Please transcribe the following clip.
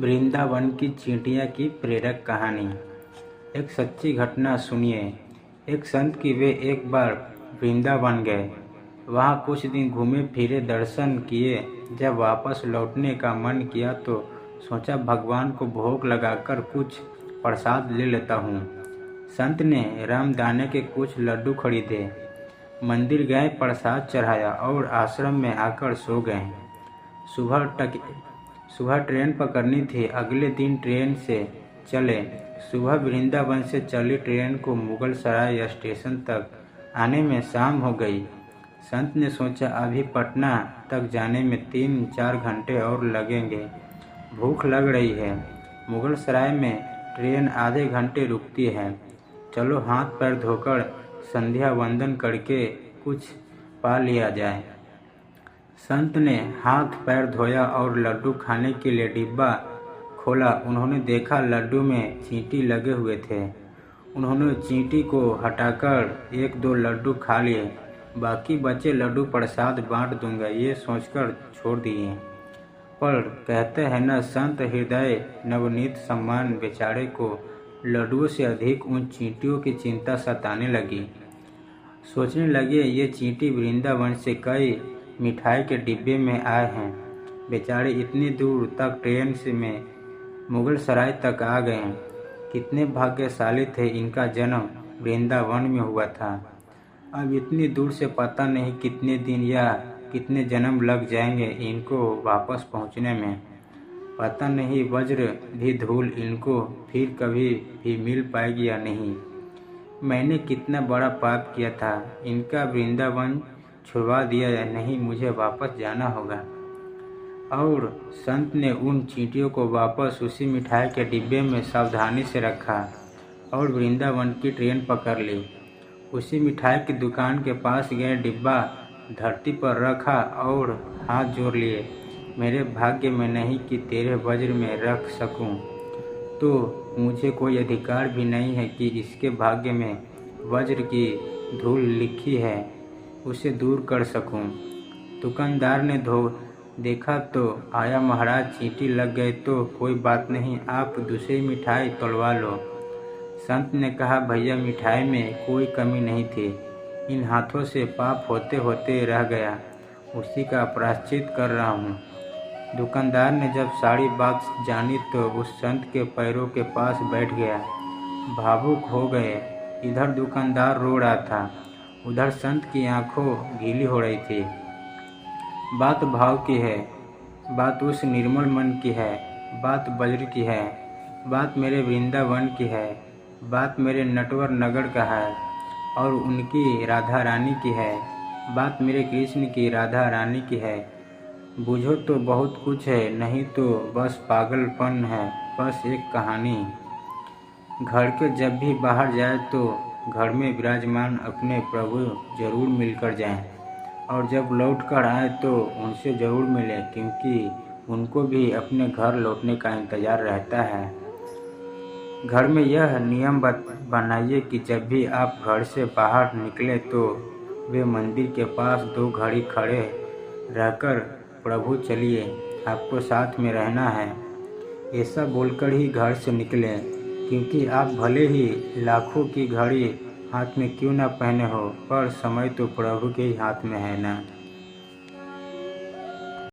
वृंदावन की चींटियाँ की प्रेरक कहानी। एक सच्ची घटना सुनिए। एक संत की वे एक बार वृंदावन गए। वहाँ कुछ दिन घूमे फिरे, दर्शन किए। जब वापस लौटने का मन किया तो सोचा भगवान को भोग लगाकर कुछ प्रसाद ले लेता हूँ। संत ने रामदाने के कुछ लड्डू खरीदे, मंदिर गए, प्रसाद चढ़ाया और आश्रम में आकर सो गए। सुबह ट्रेन पकड़नी थी। अगले दिन ट्रेन से चले। सुबह वृंदावन से चली ट्रेन को मुगल सराय स्टेशन तक आने में शाम हो गई। संत ने सोचा अभी पटना तक जाने में 3-4 घंटे और लगेंगे। भूख लग रही है। मुगल सराय में ट्रेन आधे घंटे रुकती है। चलो हाथ पैर धोकर संध्या वंदन करके कुछ पा लिया जाए। संत ने हाथ पैर धोया और लड्डू खाने के लिए डिब्बा खोला। उन्होंने देखा लड्डू में चींटी लगे हुए थे। उन्होंने चींटी को हटाकर 1-2 लड्डू खा लिए। बाकी बचे लड्डू प्रसाद बांट दूंगा ये सोचकर छोड़ दिए। पर कहते हैं न, संत हृदय नवनीत सम्मान। बेचारे को लड्डुओं से अधिक उन चींटियों की चिंता सताने लगी। सोचने लगे ये चींटी वृंदावन से कई मिठाई के डिब्बे में आए हैं। बेचारे इतनी दूर तक ट्रेन से में मुगल सराय तक आ गए। कितने भाग्यशाली थे, इनका जन्म वृंदावन में हुआ था। अब इतनी दूर से पता नहीं कितने दिन या कितने जन्म लग जाएंगे इनको वापस पहुंचने में। पता नहीं वज्र भी धूल इनको फिर कभी भी मिल पाएगी या नहीं। मैंने कितना बड़ा पाप किया था, इनका वृंदावन छुड़वा दिया या नहीं, मुझे वापस जाना होगा। और संत ने उन चींटियों को वापस उसी मिठाई के डिब्बे में सावधानी से रखा और वृंदावन की ट्रेन पकड़ ली। उसी मिठाई की दुकान के पास गए, डिब्बा धरती पर रखा और हाथ जोड़ लिए। मेरे भाग्य में नहीं कि तेरे वज्र में रख सकूं, तो मुझे कोई अधिकार भी नहीं है कि इसके भाग्य में वज्र की धूल लिखी है उसे दूर कर सकूं। दुकानदार ने देखा तो आया, महाराज चींटी लग गए तो कोई बात नहीं, आप दूसरी मिठाई तोड़वा लो। संत ने कहा भैया मिठाई में कोई कमी नहीं थी, इन हाथों से पाप होते होते रह गया, उसी का प्रायश्चित कर रहा हूँ। दुकानदार ने जब सारी बात जानी तो उस संत के पैरों के पास बैठ गया। भावुक हो गए। इधर दुकानदार रो रहा था, उधर संत की आंखों गीली हो रही थी। बात भाव की है, बात उस निर्मल मन की है, बात वज्र की है, बात मेरे वृंदावन की है, बात मेरे नटवर नगर का है और उनकी राधा रानी की है, बात मेरे कृष्ण की राधा रानी की है। बुझो तो बहुत कुछ है, नहीं तो बस पागलपन है, बस एक कहानी। घर के जब भी बाहर जाए तो घर में विराजमान अपने प्रभु जरूर मिलकर जाएं और जब लौट कर आए तो उनसे ज़रूर मिलें, क्योंकि उनको भी अपने घर लौटने का इंतज़ार रहता है। घर में यह नियम बनाइए कि जब भी आप घर से बाहर निकले तो वे मंदिर के पास 2 घड़ी खड़े रहकर प्रभु चलिए, आपको साथ में रहना है, ऐसा बोलकर ही घर से निकलें, क्योंकि आप भले ही लाखों की घड़ी हाथ में क्यों ना पहने हो, पर समय तो प्रभु के ही हाथ में है ना।